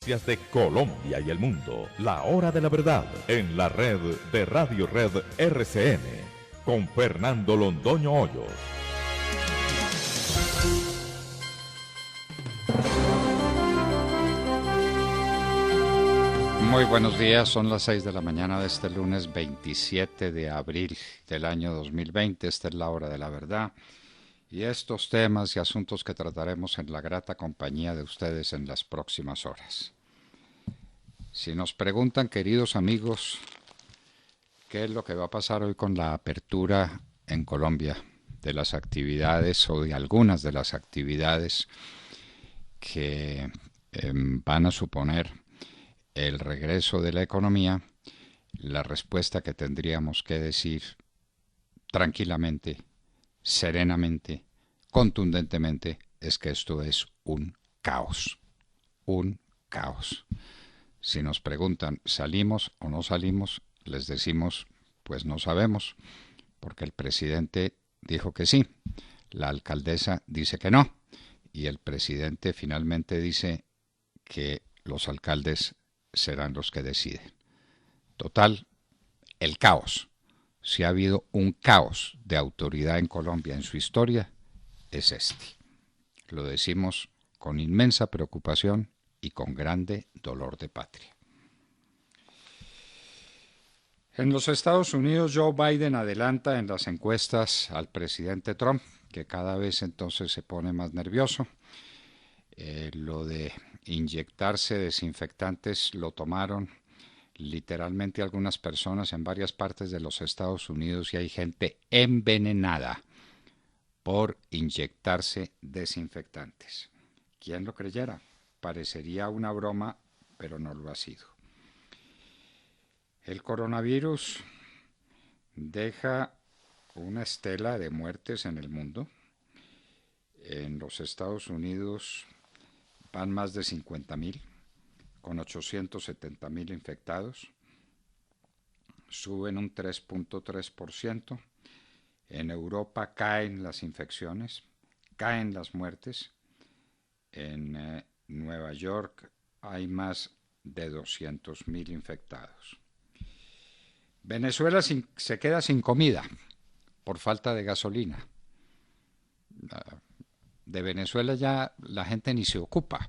Noticias de Colombia y el mundo. La hora de la verdad en la red de Radio Red RCN con Fernando Londoño Hoyos. Muy buenos días, son las 6 de la mañana de este lunes 27 de abril del año 2020. Esta es la hora de la verdad y estos temas y asuntos que trataremos en la grata compañía de ustedes en las próximas horas. Si nos preguntan, queridos amigos, qué es lo que va a pasar hoy con la apertura en Colombia de las actividades o de algunas de las actividades que van a suponer el regreso de la economía, la respuesta que tendríamos que decir tranquilamente, serenamente, contundentemente, es que esto es un caos. Un caos. Si nos preguntan, ¿salimos o no salimos? Les decimos, pues no sabemos, porque el presidente dijo que sí, la alcaldesa dice que no, y el presidente finalmente dice que los alcaldes serán los que deciden. Total, el caos. Si ha habido un caos de autoridad en Colombia en su historia, es este. Lo decimos con inmensa preocupación y con grande dolor de patria. En los Estados Unidos, Joe Biden adelanta en las encuestas al presidente Trump, que cada vez entonces se pone más nervioso. Lo de inyectarse desinfectantes lo tomaron literalmente algunas personas en varias partes de los Estados Unidos y hay gente envenenada por inyectarse desinfectantes. ¿Quién lo creyera? Parecería una broma, pero no lo ha sido. El coronavirus deja una estela de muertes en el mundo. En los Estados Unidos van más de 50.000, con 870.000 infectados. Suben un 3.3%. En Europa caen las infecciones, caen las muertes. En Nueva York hay más de 200.000 infectados. Venezuela se queda sin comida por falta de gasolina. De Venezuela ya la gente ni se ocupa,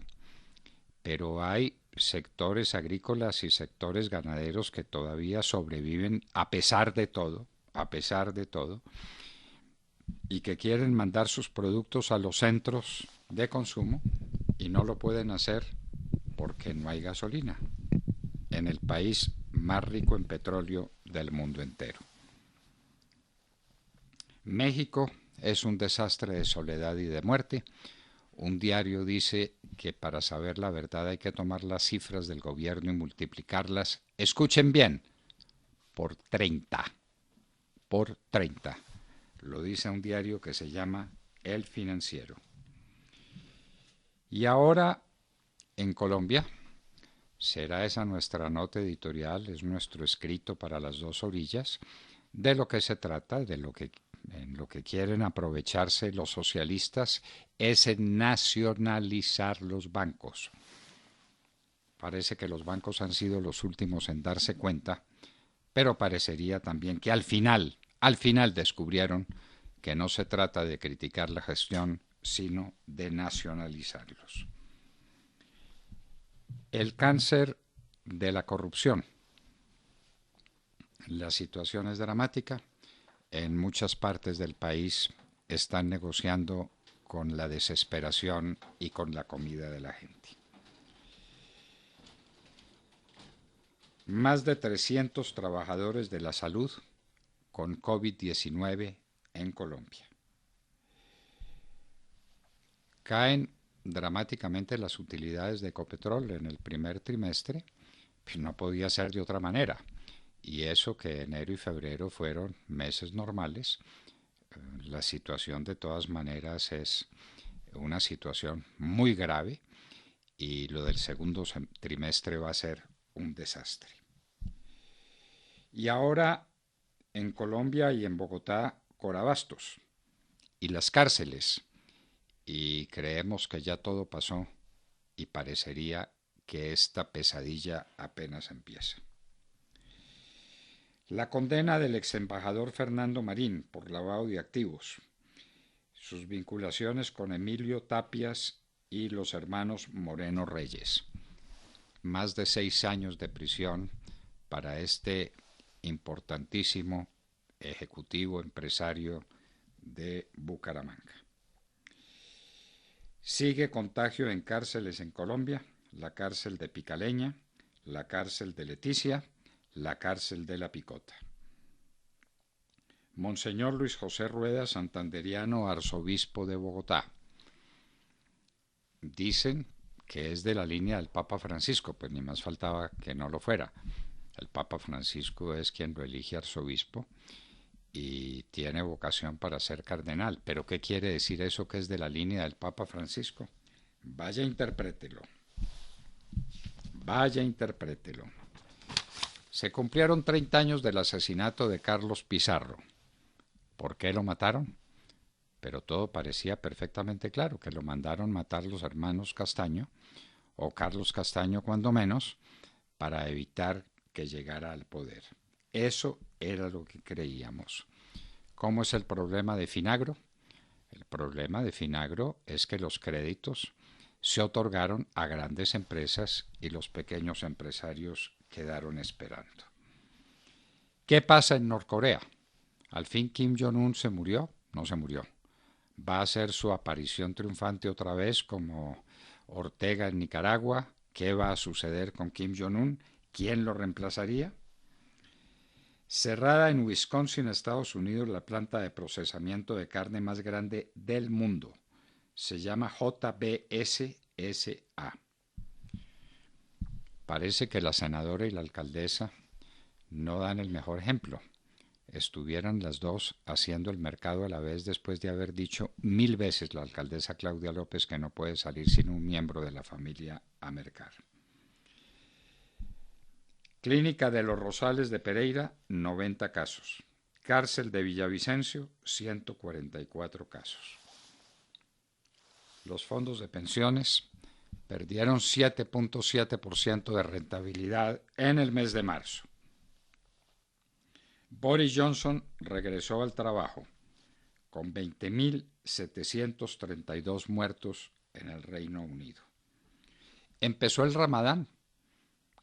pero hay sectores agrícolas y sectores ganaderos que todavía sobreviven a pesar de todo, y que quieren mandar sus productos a los centros de consumo y no lo pueden hacer porque no hay gasolina en el país más rico en petróleo del mundo entero. México es un desastre de soledad y de muerte. Un diario dice que para saber la verdad hay que tomar las cifras del gobierno y multiplicarlas, escuchen bien, por 30. Por 30. Lo dice un diario que se llama El Financiero. Y ahora, en Colombia, será esa nuestra nota editorial, es nuestro escrito para las dos orillas, de lo que se trata, en lo que quieren aprovecharse los socialistas, es en nacionalizar los bancos. Parece que los bancos han sido los últimos en darse cuenta, pero parecería también que al final descubrieron que no se trata de criticar la gestión, sino de nacionalizarlos. El cáncer de la corrupción. La situación es dramática. En muchas partes del país están negociando con la desesperación y con la comida de la gente. Más de 300 trabajadores de la salud con COVID-19 en Colombia. Caen dramáticamente las utilidades de Ecopetrol en el primer trimestre, pues no podía ser de otra manera. Y eso que enero y febrero fueron meses normales, la situación de todas maneras es una situación muy grave y lo del segundo trimestre va a ser un desastre. Y ahora en Colombia y en Bogotá, Corabastos y las cárceles. Y creemos que ya todo pasó y parecería que esta pesadilla apenas empieza. La condena del ex embajador Fernando Marín por lavado de activos, sus vinculaciones con Emilio Tapias y los hermanos Moreno Reyes. Más de 6 años de prisión para este importantísimo ejecutivo empresario de Bucaramanga. Sigue contagio en cárceles en Colombia, la cárcel de Picaleña, la cárcel de Leticia, la cárcel de La Picota. Monseñor Luis José Rueda, santanderiano, arzobispo de Bogotá. Dicen que es de la línea del Papa Francisco, pues ni más faltaba que no lo fuera. El Papa Francisco es quien lo elige arzobispo y tiene vocación para ser cardenal. ¿Pero qué quiere decir eso que es de la línea del Papa Francisco? Vaya, interprételo. Vaya, interprételo. Se cumplieron 30 años del asesinato de Carlos Pizarro. ¿Por qué lo mataron? Pero todo parecía perfectamente claro, que lo mandaron matar los hermanos Castaño, o Carlos Castaño cuando menos, para evitar que llegara al poder. Eso era lo que creíamos. ¿Cómo es el problema de Finagro? El problema de Finagro es que los créditos se otorgaron a grandes empresas y los pequeños empresarios quedaron esperando. ¿Qué pasa en Norcorea? ¿Al fin Kim Jong-un se murió? No se murió. ¿Va a hacer su aparición triunfante otra vez como Ortega en Nicaragua? ¿Qué va a suceder con Kim Jong-un? ¿Quién lo reemplazaría? Cerrada en Wisconsin, Estados Unidos, la planta de procesamiento de carne más grande del mundo. Se llama JBS SA. Parece que la senadora y la alcaldesa no dan el mejor ejemplo. Estuvieran las dos haciendo el mercado a la vez después de haber dicho 1000 veces la alcaldesa Claudia López que no puede salir sin un miembro de la familia a mercar. Clínica de los Rosales de Pereira, 90 casos. Cárcel de Villavicencio, 144 casos. Los fondos de pensiones perdieron 7.7% de rentabilidad en el mes de marzo. Boris Johnson regresó al trabajo con 20.732 muertos en el Reino Unido. Empezó el Ramadán.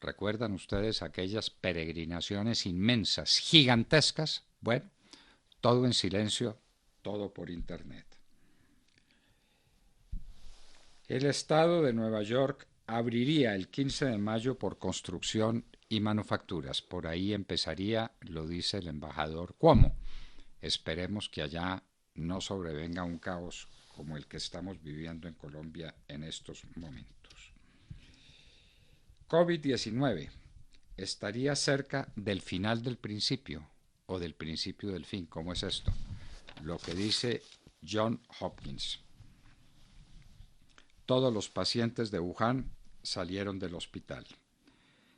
¿Recuerdan ustedes aquellas peregrinaciones inmensas, gigantescas? Bueno, todo en silencio, todo por internet. El estado de Nueva York abriría el 15 de mayo por construcción y manufacturas. Por ahí empezaría, lo dice el embajador Cuomo. Esperemos que allá no sobrevenga un caos como el que estamos viviendo en Colombia en estos momentos. COVID-19 estaría cerca del final del principio o del principio del fin. ¿Cómo es esto? Lo que dice John Hopkins. Todos los pacientes de Wuhan salieron del hospital.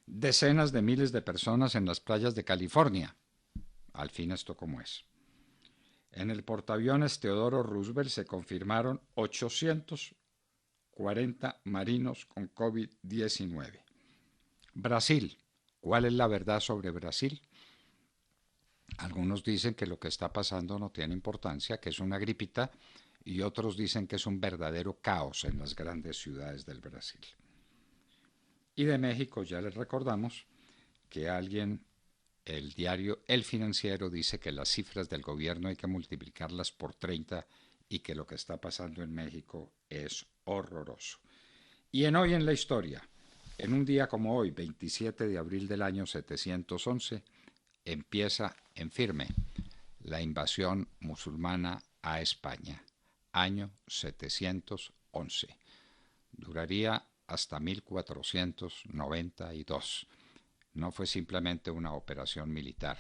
Decenas de miles de personas en las playas de California. Al fin, ¿esto cómo es? En el portaaviones Teodoro Roosevelt se confirmaron 840 marinos con COVID-19. Brasil. ¿Cuál es la verdad sobre Brasil? Algunos dicen que lo que está pasando no tiene importancia, que es una gripita, y otros dicen que es un verdadero caos en las grandes ciudades del Brasil. Y de México ya les recordamos que el diario El Financiero dice que las cifras del gobierno hay que multiplicarlas por 30 y que lo que está pasando en México es horroroso. Y en Hoy en la Historia, en un día como hoy, 27 de abril del año 711, empieza en firme la invasión musulmana a España. Año 711. Duraría hasta 1492. No fue simplemente una operación militar.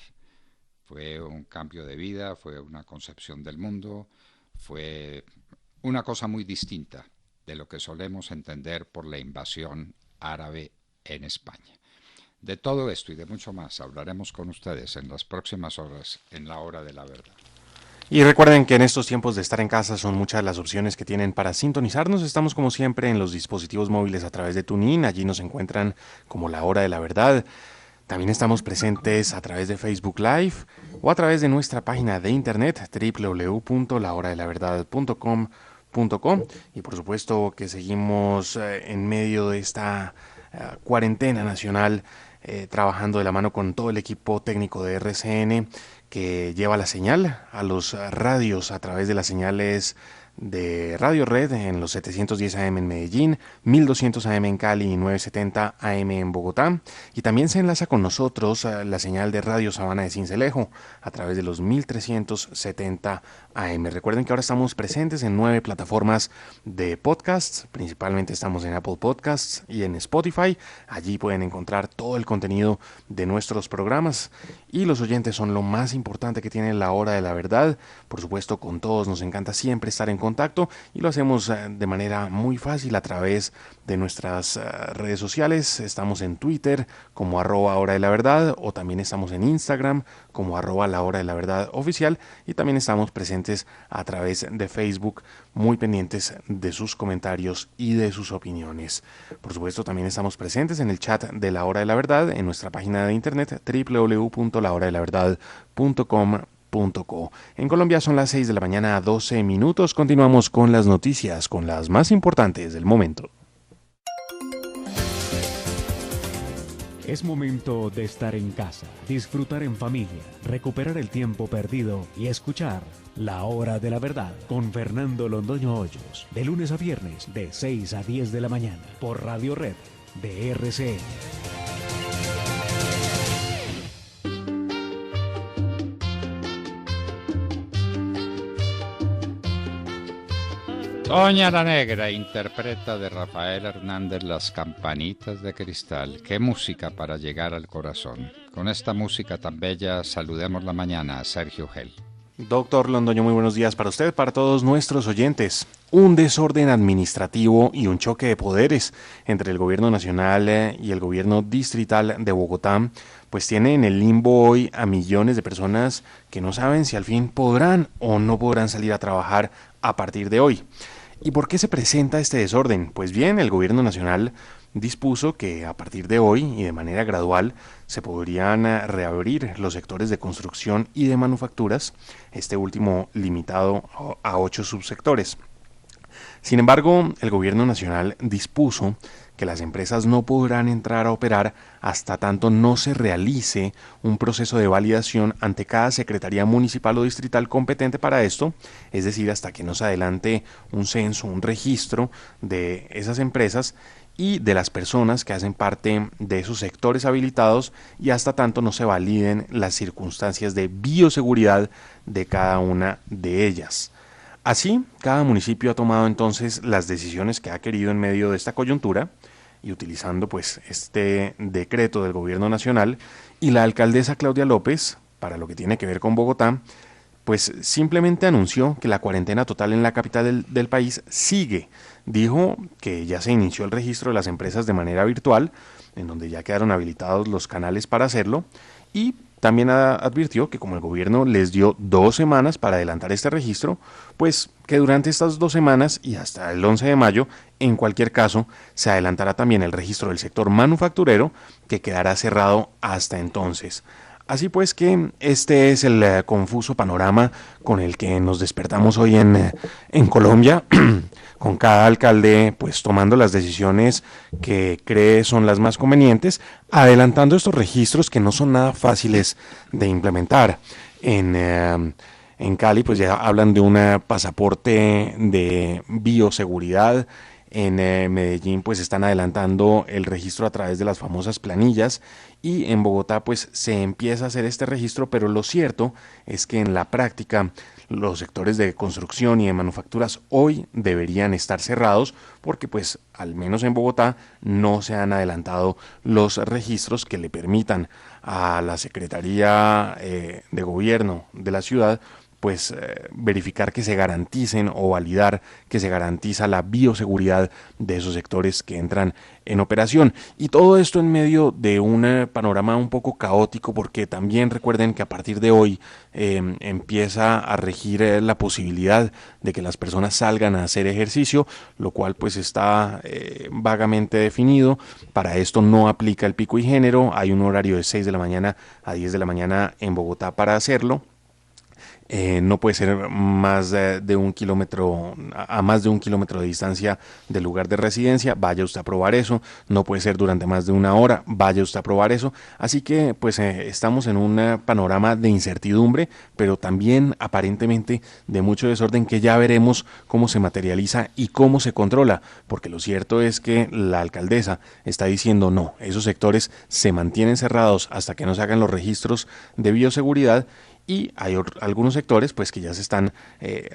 Fue un cambio de vida, fue una concepción del mundo, fue una cosa muy distinta de lo que solemos entender por la invasión árabe en España. De todo esto y de mucho más hablaremos con ustedes en las próximas horas en la Hora de la Verdad. Y recuerden que en estos tiempos de estar en casa son muchas las opciones que tienen para sintonizarnos. Estamos como siempre en los dispositivos móviles a través de TuneIn. Allí nos encuentran como La Hora de la Verdad. También estamos presentes a través de Facebook Live o a través de nuestra página de internet www.lahoradelaverdad.com.co. Y por supuesto que seguimos en medio de esta cuarentena nacional, trabajando de la mano con todo el equipo técnico de RCN que lleva la señal a los radios a través de las señales de Radio Red en los 710 AM en Medellín, 1200 AM en Cali y 970 AM en Bogotá. Y también se enlaza con nosotros la señal de Radio Sabana de Sincelejo a través de los 1370 AM. Recuerden que ahora estamos presentes en 9 plataformas de podcasts, principalmente estamos en Apple Podcasts y en Spotify. Allí pueden encontrar todo el contenido de nuestros programas y los oyentes son lo más importante que tiene La Hora de la Verdad. Por supuesto, con todos nos encanta siempre estar en contacto y lo hacemos de manera muy fácil a través de nuestras redes sociales. Estamos en Twitter como @Hora de la Verdad o también estamos en Instagram como @La Hora de la Verdad oficial y también estamos presentes a través de Facebook, muy pendientes de sus comentarios y de sus opiniones. Por supuesto, también estamos presentes en el chat de La Hora de la Verdad en nuestra página de internet www.lahoradelaverdad.com.co. En Colombia son las 6 de la mañana, 12 minutos. Continuamos con las noticias, con las más importantes del momento. Es momento de estar en casa, disfrutar en familia, recuperar el tiempo perdido y escuchar La Hora de la Verdad con Fernando Londoño Hoyos, de lunes a viernes de 6 a 10 de la mañana por Radio Red de RCN. Doña la Negra interpreta de Rafael Hernández Las Campanitas de Cristal. Qué música para llegar al corazón. Con esta música tan bella saludemos la mañana a Sergio Gel. Doctor Londoño, muy buenos días para usted, para todos nuestros oyentes. Un desorden administrativo y un choque de poderes entre el gobierno nacional y el gobierno distrital de Bogotá, pues tiene en el limbo hoy a millones de personas que no saben si al fin podrán o no podrán salir a trabajar a partir de hoy. ¿Y por qué se presenta este desorden? Pues bien, el gobierno nacional dispuso que a partir de hoy y de manera gradual se podrían reabrir los sectores de construcción y de manufacturas, este último limitado a 8 subsectores. Sin embargo, el gobierno nacional dispuso que las empresas no podrán entrar a operar hasta tanto no se realice un proceso de validación ante cada secretaría municipal o distrital competente para esto, es decir, hasta que no se adelante un censo, un registro de esas empresas y de las personas que hacen parte de esos sectores habilitados y hasta tanto no se validen las circunstancias de bioseguridad de cada una de ellas. Así, cada municipio ha tomado entonces las decisiones que ha querido en medio de esta coyuntura y utilizando pues este decreto del gobierno nacional, y la alcaldesa Claudia López, para lo que tiene que ver con Bogotá, pues simplemente anunció que la cuarentena total en la capital del país sigue. Dijo que ya se inició el registro de las empresas de manera virtual, en donde ya quedaron habilitados los canales para hacerlo, y también advirtió que como el gobierno les dio 2 semanas para adelantar este registro, pues que durante estas 2 semanas y hasta el 11 de mayo, en cualquier caso, se adelantará también el registro del sector manufacturero, que quedará cerrado hasta entonces. Así pues que este es el confuso panorama con el que nos despertamos hoy en Colombia, con cada alcalde pues tomando las decisiones que cree son las más convenientes, adelantando estos registros que no son nada fáciles de implementar. En Cali pues ya hablan de un pasaporte de bioseguridad. En Medellín pues están adelantando el registro a través de las famosas planillas y en Bogotá pues se empieza a hacer este registro, pero lo cierto es que en la práctica los sectores de construcción y de manufacturas hoy deberían estar cerrados porque pues al menos en Bogotá no se han adelantado los registros que le permitan a la Secretaría de Gobierno de la ciudad pues verificar que se garanticen o validar que se garantiza la bioseguridad de esos sectores que entran en operación. Y todo esto en medio de un panorama un poco caótico, porque también recuerden que a partir de hoy empieza a regir la posibilidad de que las personas salgan a hacer ejercicio, lo cual pues está vagamente definido. Para esto no aplica el pico y género, hay un horario de 6 de la mañana a 10 de la mañana en Bogotá para hacerlo. No puede ser más de 1 kilómetro, a más de 1 kilómetro de distancia del lugar de residencia, vaya usted a probar eso. No puede ser durante más de 1 hora, vaya usted a probar eso. Así que pues estamos en un panorama de incertidumbre, pero también aparentemente de mucho desorden, que ya veremos cómo se materializa y cómo se controla, porque lo cierto es que la alcaldesa está diciendo no, esos sectores se mantienen cerrados hasta que no se hagan los registros de bioseguridad. Y hay algunos sectores, pues que ya se están,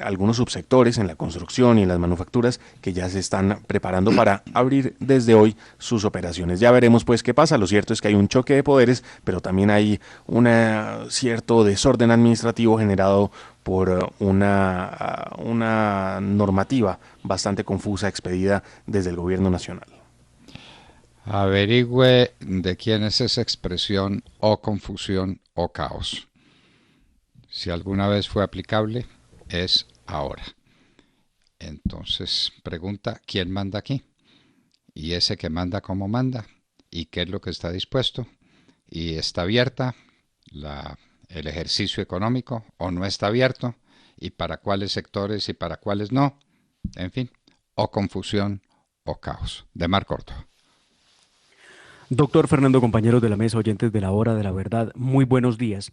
algunos subsectores en la construcción y en las manufacturas que ya se están preparando para abrir desde hoy sus operaciones. Ya veremos pues qué pasa. Lo cierto es que hay un choque de poderes, pero también hay un cierto desorden administrativo generado por una normativa bastante confusa expedida desde el gobierno nacional. Averigüe de quién es esa expresión o confusión o caos. Si alguna vez fue aplicable, es ahora. Entonces, pregunta, ¿quién manda aquí? Y ese que manda, ¿cómo manda? ¿Y qué es lo que está dispuesto? ¿Y está abierta el ejercicio económico o no está abierto? ¿Y para cuáles sectores y para cuáles no? En fin, o confusión o caos. De Mar Corto. Doctor Fernando, compañeros de la mesa, oyentes de la Hora de la Verdad, muy buenos días.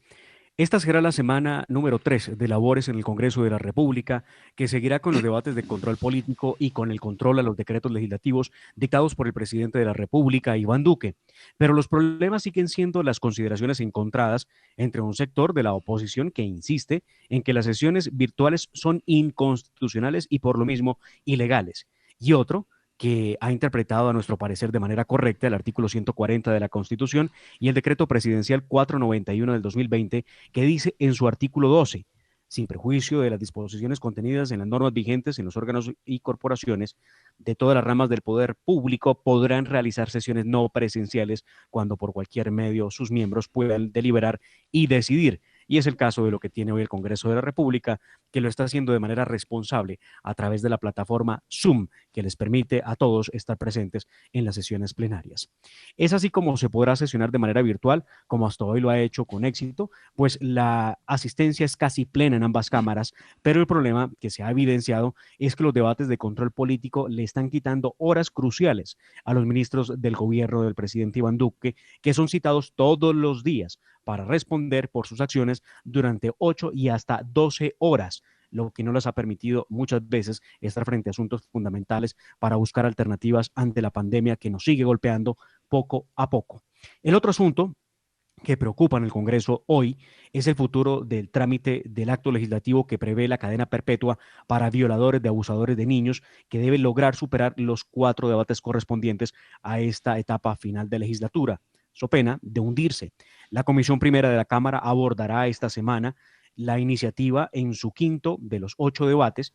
Esta será la semana número 3 de labores en el Congreso de la República, que seguirá con los debates de control político y con el control a los decretos legislativos dictados por el presidente de la República, Iván Duque. Pero los problemas siguen siendo las consideraciones encontradas entre un sector de la oposición que insiste en que las sesiones virtuales son inconstitucionales y por lo mismo ilegales, y otro que ha interpretado a nuestro parecer de manera correcta el artículo 140 de la Constitución y el decreto presidencial 491 del 2020, que dice en su artículo 12, sin perjuicio de las disposiciones contenidas en las normas vigentes en los órganos y corporaciones de todas las ramas del poder público podrán realizar sesiones no presenciales cuando por cualquier medio sus miembros puedan deliberar y decidir. Y es el caso de lo que tiene hoy el Congreso de la República, que lo está haciendo de manera responsable a través de la plataforma Zoom, que les permite a todos estar presentes en las sesiones plenarias. Es así como se podrá sesionar de manera virtual, como hasta hoy lo ha hecho con éxito, pues la asistencia es casi plena en ambas cámaras, pero el problema que se ha evidenciado es que los debates de control político le están quitando horas cruciales a los ministros del gobierno del presidente Iván Duque, que son citados todos los días para responder por sus acciones durante 8 y hasta 12 horas, lo que no les ha permitido muchas veces estar frente a asuntos fundamentales para buscar alternativas ante la pandemia que nos sigue golpeando poco a poco. El otro asunto que preocupa en el Congreso hoy es el futuro del trámite del acto legislativo que prevé la cadena perpetua para violadores de abusadores de niños, que debe lograr superar los 4 debates correspondientes a esta etapa final de legislatura, so pena de hundirse. La Comisión Primera de la Cámara abordará esta semana la iniciativa en su quinto de los 8 debates.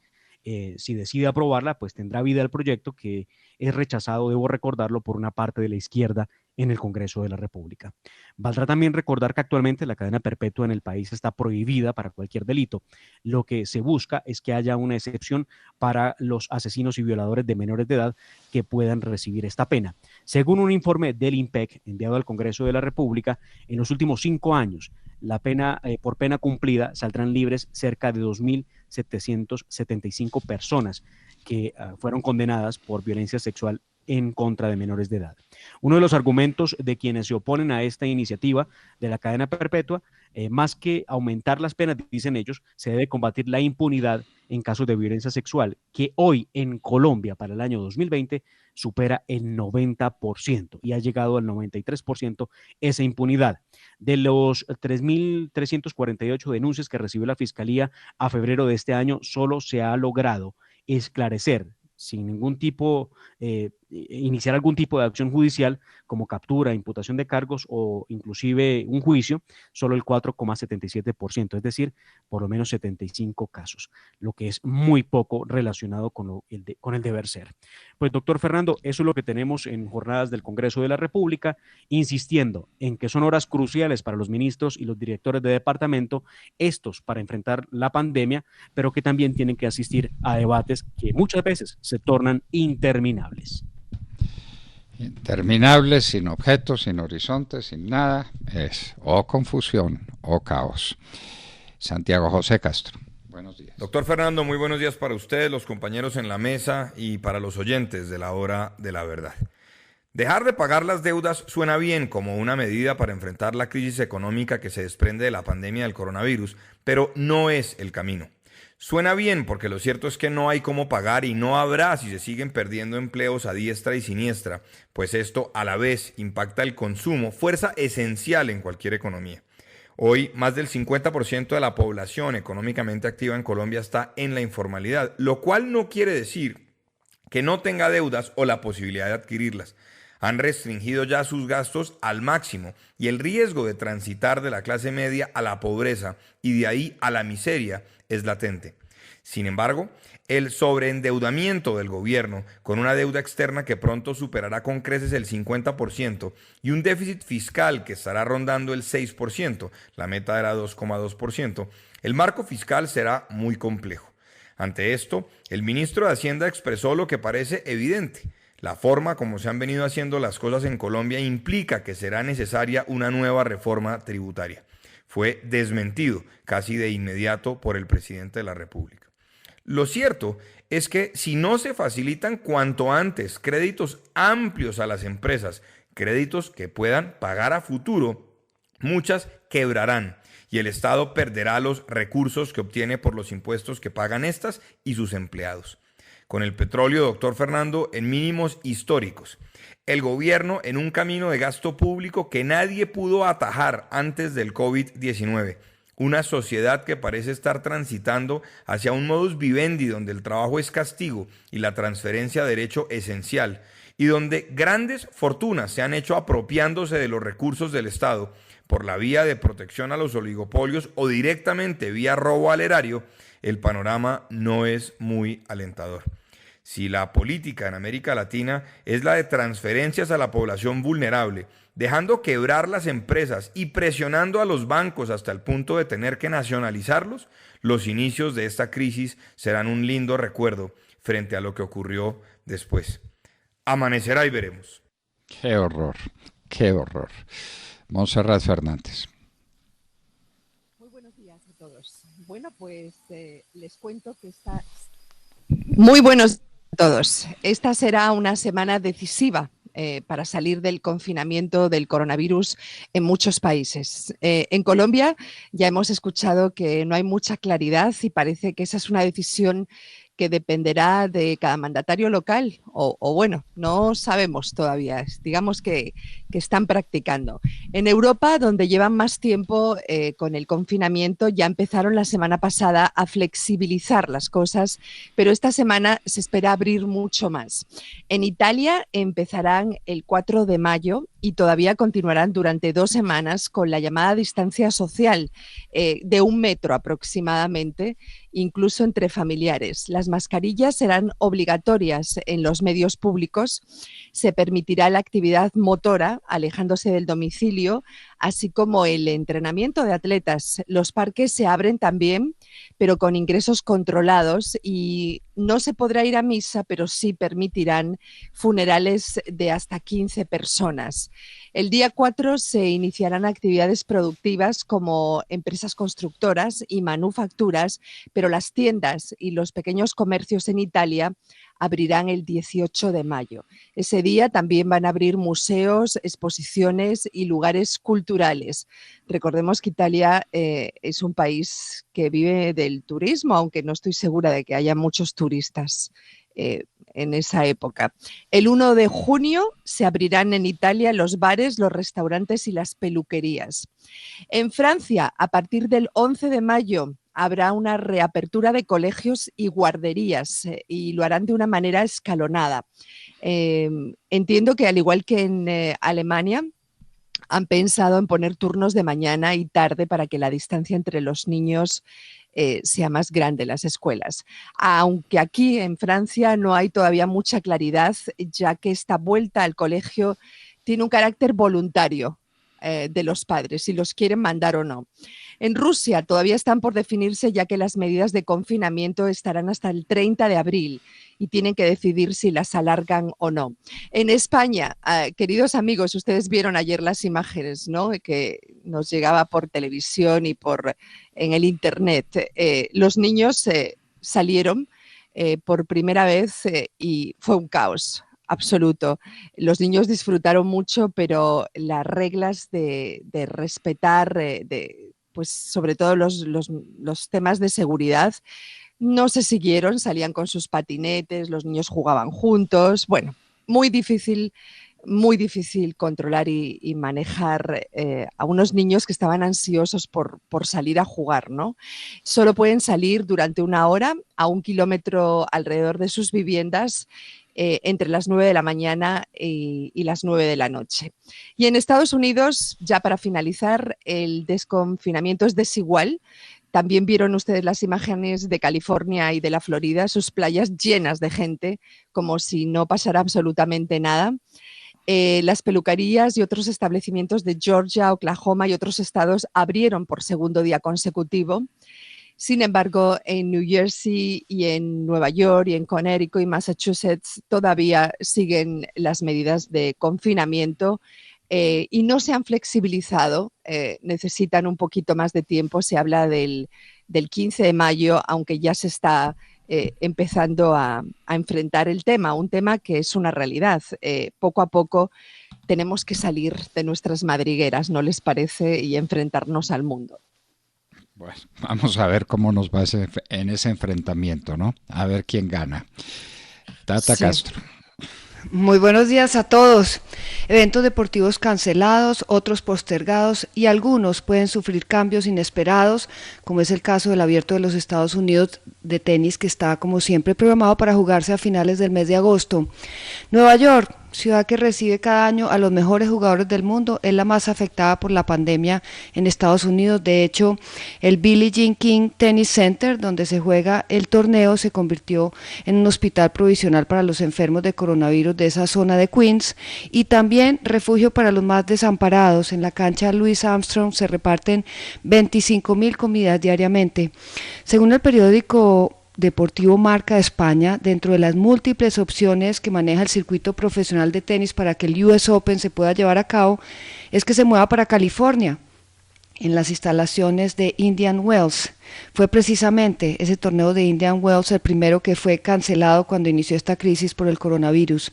Si decide aprobarla, pues tendrá vida el proyecto, que es rechazado, debo recordarlo, por una parte de la izquierda en el Congreso de la República. Valdrá también recordar que actualmente la cadena perpetua en el país está prohibida para cualquier delito. Lo que se busca es que haya una excepción para los asesinos y violadores de menores de edad que puedan recibir esta pena. Según un informe del INPEC enviado al Congreso de la República, en los últimos 5 años, la pena por pena cumplida saldrán libres cerca de 2.775 personas que fueron condenadas por violencia sexual en contra de menores de edad. Uno de los argumentos de quienes se oponen a esta iniciativa de la cadena perpetua, más que aumentar las penas, dicen ellos, se debe combatir la impunidad en casos de violencia sexual, que hoy en Colombia para el año 2020 supera el 90% y ha llegado al 93% esa impunidad. De los 3.348 denuncias que recibió la Fiscalía a febrero de este año, solo se ha logrado esclarecer sin ningún tipo iniciar algún tipo de acción judicial como captura, imputación de cargos o inclusive un juicio, solo el 4,77%, es decir, por lo menos 75 casos, lo que es muy poco relacionado con el deber ser. Pues doctor Fernando, eso es lo que tenemos en jornadas del Congreso de la República, insistiendo en que son horas cruciales para los ministros y los directores de departamento, estos para enfrentar la pandemia, pero que también tienen que asistir a debates que muchas veces se tornan interminables. Interminables, sin objetos, sin horizontes, sin nada, es o confusión o caos. Santiago José Castro, buenos días. Doctor Fernando, muy buenos días para ustedes, los compañeros en la mesa y para los oyentes de la hora de la verdad. Dejar de pagar las deudas suena bien como una medida para enfrentar la crisis económica que se desprende de la pandemia del coronavirus, pero no es el camino. Suena bien porque lo cierto es que no hay cómo pagar y no habrá si se siguen perdiendo empleos a diestra y siniestra, pues esto a la vez impacta el consumo, fuerza esencial en cualquier economía. Hoy, más del 50% de la población económicamente activa en Colombia está en la informalidad, lo cual no quiere decir que no tenga deudas o la posibilidad de adquirirlas. Han restringido ya sus gastos al máximo y el riesgo de transitar de la clase media a la pobreza y de ahí a la miseria es latente. Sin embargo, el sobreendeudamiento del gobierno, con una deuda externa que pronto superará con creces el 50% y un déficit fiscal que estará rondando el 6%, la meta era 2,2%, el marco fiscal será muy complejo. Ante esto, el ministro de Hacienda expresó lo que parece evidente. La forma como se han venido haciendo las cosas en Colombia implica que será necesaria una nueva reforma tributaria. Fue desmentido casi de inmediato por el presidente de la República. Lo cierto es que si no se facilitan cuanto antes créditos amplios a las empresas, créditos que puedan pagar a futuro, muchas quebrarán y el Estado perderá los recursos que obtiene por los impuestos que pagan estas y sus empleados. Con el petróleo, doctor Fernando, en mínimos históricos. El gobierno en un camino de gasto público que nadie pudo atajar antes del COVID-19. Una sociedad que parece estar transitando hacia un modus vivendi donde el trabajo es castigo y la transferencia de derecho esencial, y donde grandes fortunas se han hecho apropiándose de los recursos del Estado por la vía de protección a los oligopolios o directamente vía robo al erario. El panorama no es muy alentador. Si la política en América Latina es la de transferencias a la población vulnerable, dejando quebrar las empresas y presionando a los bancos hasta el punto de tener que nacionalizarlos, los inicios de esta crisis serán un lindo recuerdo frente a lo que ocurrió después. Amanecerá y veremos. Qué horror, qué horror. Montserrat Fernández. Muy buenos días a todos. Bueno, pues les cuento que Muy buenos días a todos. Esta será una semana decisiva para salir del confinamiento del coronavirus en muchos países. En Colombia ya hemos escuchado que no hay mucha claridad y parece que esa es una decisión que dependerá de cada mandatario local o bueno, no sabemos todavía, digamos que están practicando. En Europa, donde llevan más tiempo con el confinamiento, ya empezaron la semana pasada a flexibilizar las cosas, pero esta semana se espera abrir mucho más. En Italia empezarán el 4 de mayo y todavía continuarán durante 2 semanas con la llamada distancia social de 1 metro aproximadamente, incluso entre familiares. Las mascarillas serán obligatorias en los medios públicos, se permitirá la actividad motora, alejándose del domicilio, así como el entrenamiento de atletas. Los parques se abren también, pero con ingresos controlados, y no se podrá ir a misa, pero sí permitirán funerales de hasta 15 personas. El día 4 se iniciarán actividades productivas como empresas constructoras y manufacturas, pero las tiendas y los pequeños comercios en Italia abrirán el 18 de mayo. Ese día también van a abrir museos, exposiciones y lugares culturales. Recordemos que Italia es un país que vive del turismo, aunque no estoy segura de que haya muchos turistas en esa época. El 1 de junio se abrirán en Italia los bares, los restaurantes y las peluquerías. En Francia, a partir del 11 de mayo habrá una reapertura de colegios y guarderías y lo harán de una manera escalonada. Entiendo que al igual que en Alemania, han pensado en poner turnos de mañana y tarde para que la distancia entre los niños sea más grande en las escuelas. Aunque aquí en Francia no hay todavía mucha claridad, ya que esta vuelta al colegio tiene un carácter voluntario de los padres, si los quieren mandar o no. En Rusia todavía están por definirse, ya que las medidas de confinamiento estarán hasta el 30 de abril y tienen que decidir si las alargan o no. En España, queridos amigos, ustedes vieron ayer las imágenes, ¿no?, que nos llegaba por televisión y en el internet. Los niños salieron por primera vez y fue un caos absoluto. Los niños disfrutaron mucho, pero las reglas de respetar, pues sobre todo los temas de seguridad, no se siguieron, salían con sus patinetes, los niños jugaban juntos. Bueno, muy difícil controlar y manejar a unos niños que estaban ansiosos por salir a jugar, ¿no? Solo pueden salir durante 1 hora a 1 kilómetro alrededor de sus viviendas entre las 9 de la mañana y las 9 de la noche. Y en Estados Unidos, ya para finalizar, el desconfinamiento es desigual. También vieron ustedes las imágenes de California y de la Florida, sus playas llenas de gente, como si no pasara absolutamente nada. Las peluquerías y otros establecimientos de Georgia, Oklahoma y otros estados abrieron por segundo día consecutivo. Sin embargo, en New Jersey y en Nueva York y en Connecticut y Massachusetts todavía siguen las medidas de confinamiento y no se han flexibilizado. Necesitan un poquito más de tiempo. Se habla del 15 de mayo, aunque ya se está empezando a enfrentar el tema, un tema que es una realidad. Poco a poco tenemos que salir de nuestras madrigueras, ¿no les parece? Y enfrentarnos al mundo. Bueno, vamos a ver cómo nos va en ese enfrentamiento, ¿no? A ver quién gana. Tata sí. Castro. Muy buenos días a todos. Eventos deportivos cancelados, otros postergados y algunos pueden sufrir cambios inesperados, como es el caso del Abierto de los Estados Unidos de tenis, que está como siempre programado para jugarse a finales del mes de agosto. Nueva York, ciudad que recibe cada año a los mejores jugadores del mundo, es la más afectada por la pandemia en Estados Unidos. De hecho, el Billie Jean King Tennis Center, donde se juega el torneo, se convirtió en un hospital provisional para los enfermos de coronavirus de esa zona de Queens y también refugio para los más desamparados. En la cancha Louis Armstrong se reparten 25,000 comidas diariamente. Según el periódico Deportivo Marca de España, dentro de las múltiples opciones que maneja el circuito profesional de tenis para que el US Open se pueda llevar a cabo, es que se mueva para California, en las instalaciones de Indian Wells. Fue precisamente ese torneo de Indian Wells el primero que fue cancelado cuando inició esta crisis por el coronavirus.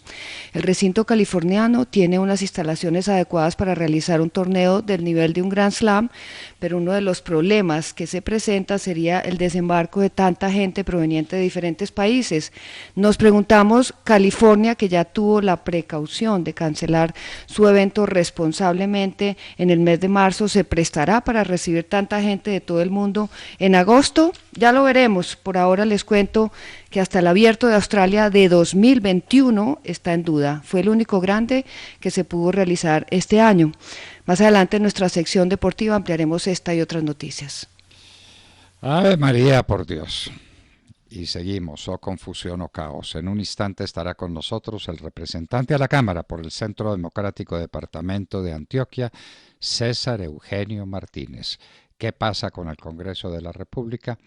El recinto californiano tiene unas instalaciones adecuadas para realizar un torneo del nivel de un Grand Slam, pero uno de los problemas que se presenta sería el desembarco de tanta gente proveniente de diferentes países. Nos preguntamos, California, que ya tuvo la precaución de cancelar su evento responsablemente en el mes de marzo, ¿se prestará para recibir tanta gente de todo el mundo en agosto? Ya lo veremos. Por ahora les cuento que hasta el Abierto de Australia de 2021 está en duda. Fue el único grande que se pudo realizar este año. Más adelante en nuestra sección deportiva ampliaremos esta y otras noticias. Ave María, por Dios. Y seguimos, confusión o caos. En un instante estará con nosotros el representante a la Cámara por el Centro Democrático Departamento de Antioquia, César Eugenio Martínez. ¿Qué pasa con el Congreso de la República?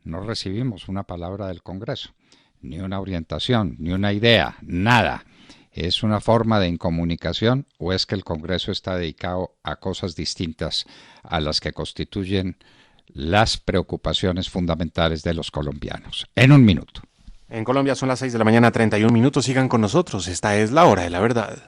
No recibimos una palabra del Congreso, ni una orientación, ni una idea, nada. ¿Es una forma de incomunicación o es que el Congreso está dedicado a cosas distintas a las que constituyen las preocupaciones fundamentales de los colombianos? En un minuto. En Colombia son las 6 de la mañana, 31 minutos. Sigan con nosotros. Esta es la hora de la verdad.